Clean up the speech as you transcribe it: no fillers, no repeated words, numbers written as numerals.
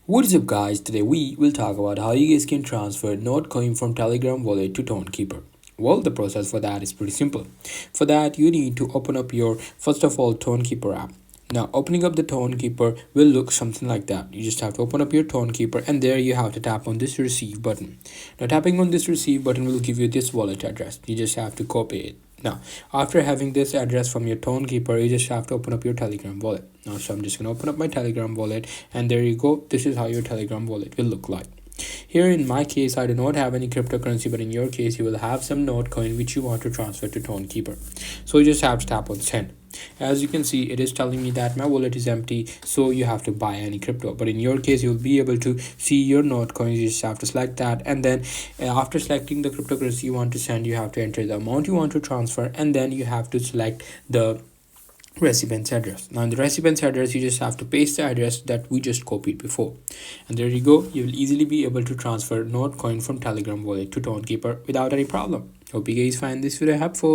What is up guys, today we will talk about how you guys can transfer Notcoin from Telegram wallet to Tonkeeper. Well, the process for that is pretty simple. For that, you need to open up your, first of all, Tonkeeper app. Now, opening up the Tonkeeper will look something like that. You just have to open up your Tonkeeper and there you have to tap on this receive button. Now, tapping on this receive button will give you this wallet address. You just have to copy it. Now, after having this address from your Tonkeeper, you just have to open up your Telegram wallet. Now, so I'm just going to open up my Telegram wallet and there you go. This is how your Telegram wallet will look like. Here in my case, I do not have any cryptocurrency, but in your case, you will have some Notcoin which you want to transfer to Tonkeeper. So you just have to tap on send. As you can see, it is telling me that my wallet is empty, so you have to buy any crypto. But in your case, you'll be able to see your Notcoins. You just have to select that, and then after selecting the cryptocurrency you want to send, you have to enter the amount you want to transfer, and then you have to select the recipient's address. Now in the recipient's address, you just have to paste the address that we just copied before, and there you go. You will easily be able to transfer Notcoin from Telegram wallet to Tonkeeper without any problem. Hope you guys find this video helpful.